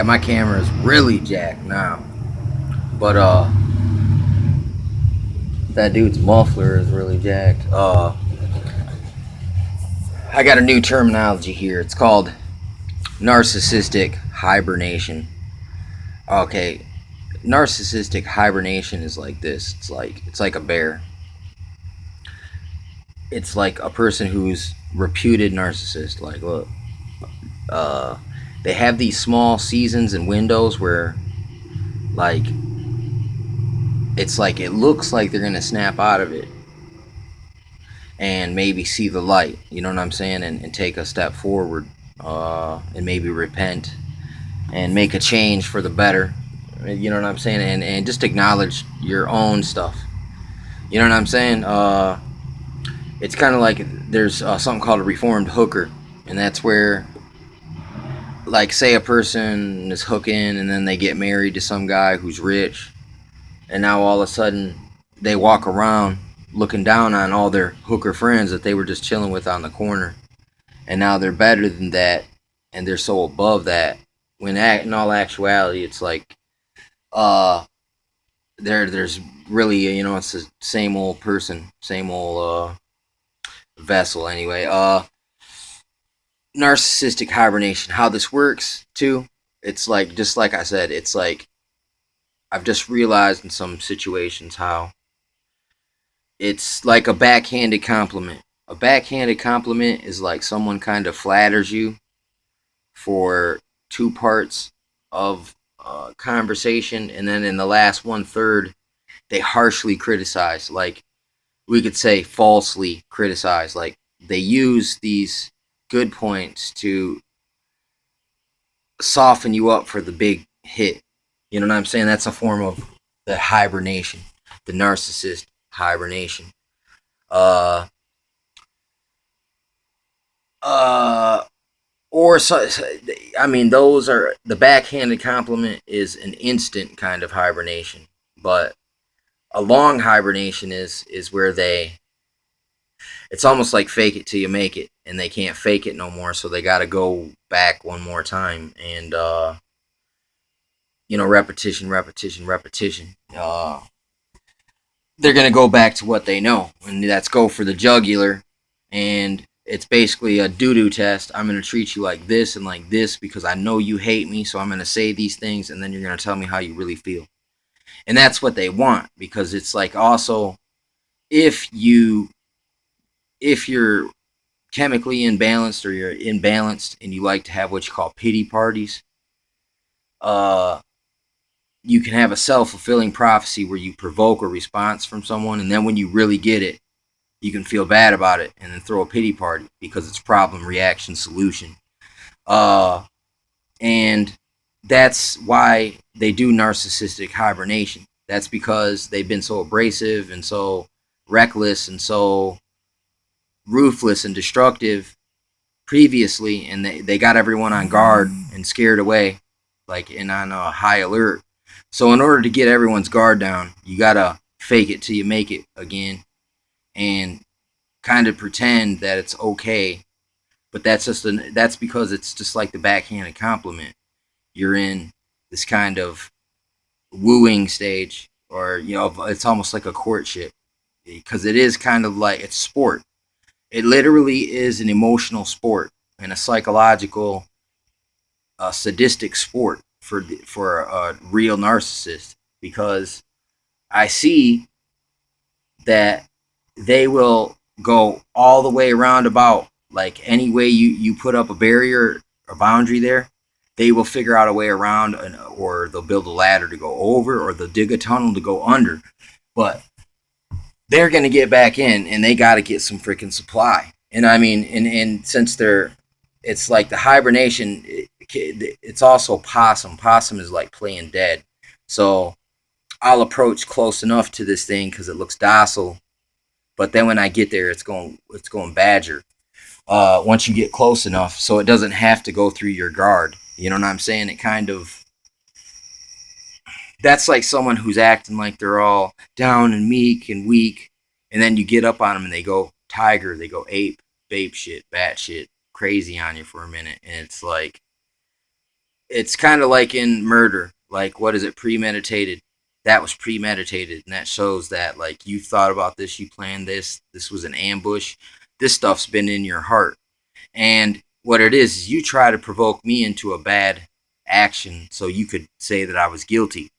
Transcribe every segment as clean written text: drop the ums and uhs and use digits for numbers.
Yeah, my camera is really jacked now. But that dude's muffler is really jacked. I got a new terminology here. It's called narcissistic hibernation. Okay, narcissistic hibernation is like this. It's like a bear. It's like a person who's reputed narcissist. Like, look, uh, they have these small seasons and windows where, like, it's like it looks like they're gonna snap out of it and maybe see the light. You know what I'm saying? And take a step forward, and maybe repent and make a change for the better. You know what I'm saying? And just acknowledge your own stuff. You know what I'm saying? It's kind of like there's something called a reformed hooker, and that's where, like, say a person is hooking and then they get married to some guy who's rich, and now all of a sudden they walk around looking down on all their hooker friends that they were just chilling with on the corner, and now they're better than that, and they're so above that. When in all actuality, it's like, uh, there's really, it's the same old person, same old vessel. Anyway, narcissistic hibernation. How this works too? It's like, just like I said, it's like I've just realized in some situations how it's like a backhanded compliment. A backhanded compliment is like someone kind of flatters you for two parts of conversation, and then in the last one third, they harshly criticize. Like, we could say falsely criticize. Like, they use these good points to soften you up for the big hit. You know what I'm saying? That's a form of the hibernation, the narcissist hibernation. Uh, uh, or so, I mean, those are the backhanded compliment is an instant kind of hibernation, but a long hibernation is where it's almost like fake it till you make it, and they can't fake it no more, so they got to go back one more time, and repetition, repetition, repetition. They're gonna go back to what they know, and that's go for the jugular, and it's basically a doo-doo test. I'm gonna treat you like this and like this because I know you hate me, so I'm gonna say these things, and then you're gonna tell me how you really feel, and that's what they want, because it's like, also, if you're chemically imbalanced, or you're imbalanced and you like to have what you call pity parties, uh you can have a self-fulfilling prophecy where you provoke a response from someone, and then when you really get it, you can feel bad about it and then throw a pity party because it's problem, reaction, solution. And that's why they do narcissistic hibernation. That's because they've been so abrasive and so reckless and so ruthless and destructive previously, and they got everyone on guard and scared away, like, and on a high alert. So in order to get everyone's guard down, you gotta fake it till you make it again, and kind of pretend that it's okay. But that's because it's just like the backhanded compliment. You're in this kind of wooing stage, or it's almost like a courtship, because it is kind of like, it's sport. It literally is an emotional sport and a psychological, sadistic sport for a real narcissist, because I see that they will go all the way around about, like, any way you put up a barrier or boundary there, they will figure out a way around, or they'll build a ladder to go over, or they'll dig a tunnel to go under. But they're going to get back in, and they got to get some freaking supply. And I mean, and since it's like the hibernation, it's also possum. Possum is like playing dead. So I'll approach close enough to this thing because it looks docile, but then when I get there, it's going badger. Once you get close enough, so it doesn't have to go through your guard. You know what I'm saying? It kind of, that's like someone who's acting like they're all down and meek and weak, and then you get up on them and they go tiger, they go ape shit, bat shit, crazy on you for a minute, and it's like, it's kind of like in murder. Like, what is it? Premeditated. That was premeditated, and that shows that like you thought about this, you planned this. This was an ambush. This stuff's been in your heart, and what it is you try to provoke me into a bad action so you could say that I was guilty.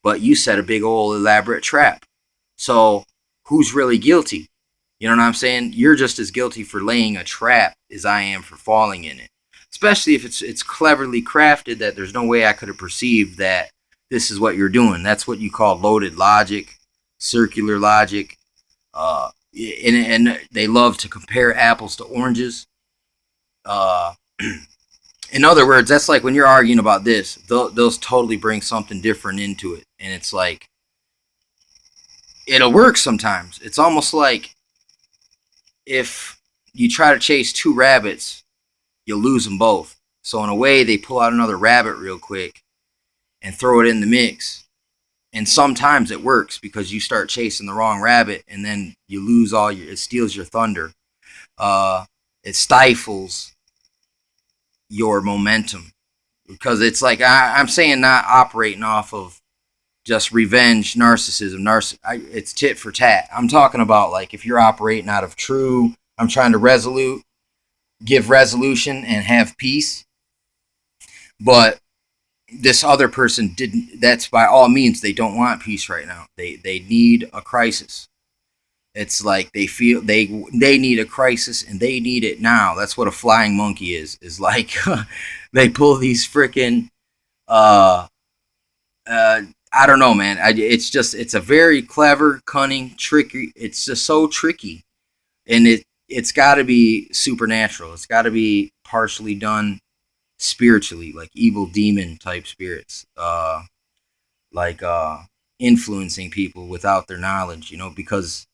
But you set a big old elaborate trap. So who's really guilty? You know what I'm saying? You're just as guilty for laying a trap as I am for falling in it. Especially if it's cleverly crafted that there's no way I could have perceived that this is what you're doing. That's what you call loaded logic, circular logic. And they love to compare apples to oranges. Uh, in other words, that's like when you're arguing about this, they'll totally bring something different into it. And it's like, it'll work sometimes. It's almost like if you try to chase two rabbits, you'll lose them both. So in a way, they pull out another rabbit real quick and throw it in the mix. And sometimes it works because you start chasing the wrong rabbit and then you lose all your, it steals your thunder. It stifles your momentum because it's like, I'm saying not operating off of just revenge, narcissism, it's tit for tat. I'm talking about like if you're operating out of true, I'm trying to give resolution and have peace, but this other person didn't. That's by all means they don't want peace right now. They need a crisis. It's like they feel they need a crisis and they need it now. That's what a flying monkey is like. They pull these freaking I don't know, man. It's a very clever, cunning, tricky. It's just so tricky, and it's got to be supernatural. It's got to be partially done spiritually, like evil demon type spirits, like influencing people without their knowledge. Because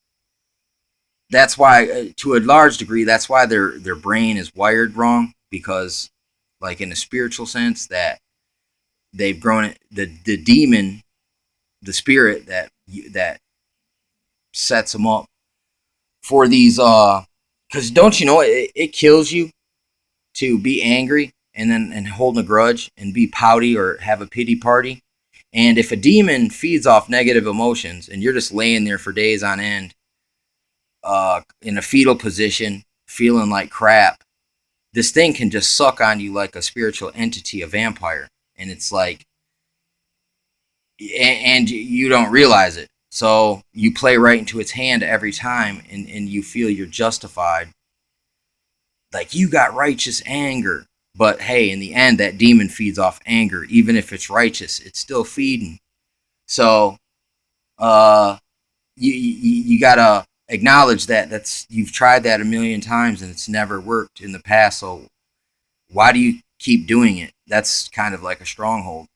that's why, to a large degree, that's why their brain is wired wrong. Because, like in a spiritual sense, that they've grown it, the demon, the spirit that sets them up for these because don't you know it kills you to be angry and hold a grudge and be pouty or have a pity party. And if a demon feeds off negative emotions and you're just laying there for days on end in a fetal position feeling like crap, this thing can just suck on you like a spiritual entity, a vampire. And it's like, and you don't realize it. So you play right into its hand every time, and you feel you're justified. Like you got righteous anger. But hey, in the end, that demon feeds off anger. Even if it's righteous, it's still feeding. So you gotta acknowledge that you've tried that a million times and it's never worked in the past. So why do you keep doing it? That's kind of like a stronghold,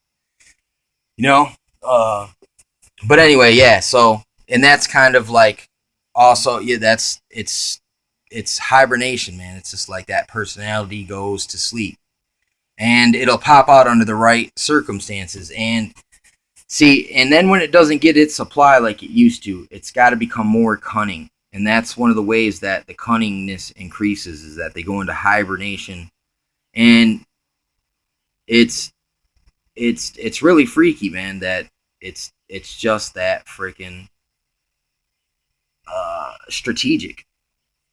you know. But anyway, yeah. So and that's kind of like also it's hibernation, man. It's just like that personality goes to sleep, and it'll pop out under the right circumstances. And see, and then when it doesn't get its supply like it used to, it's got to become more cunning. And that's one of the ways that the cunningness increases is that they go into hibernation, and it's really freaky, man. That it's just that freaking strategic.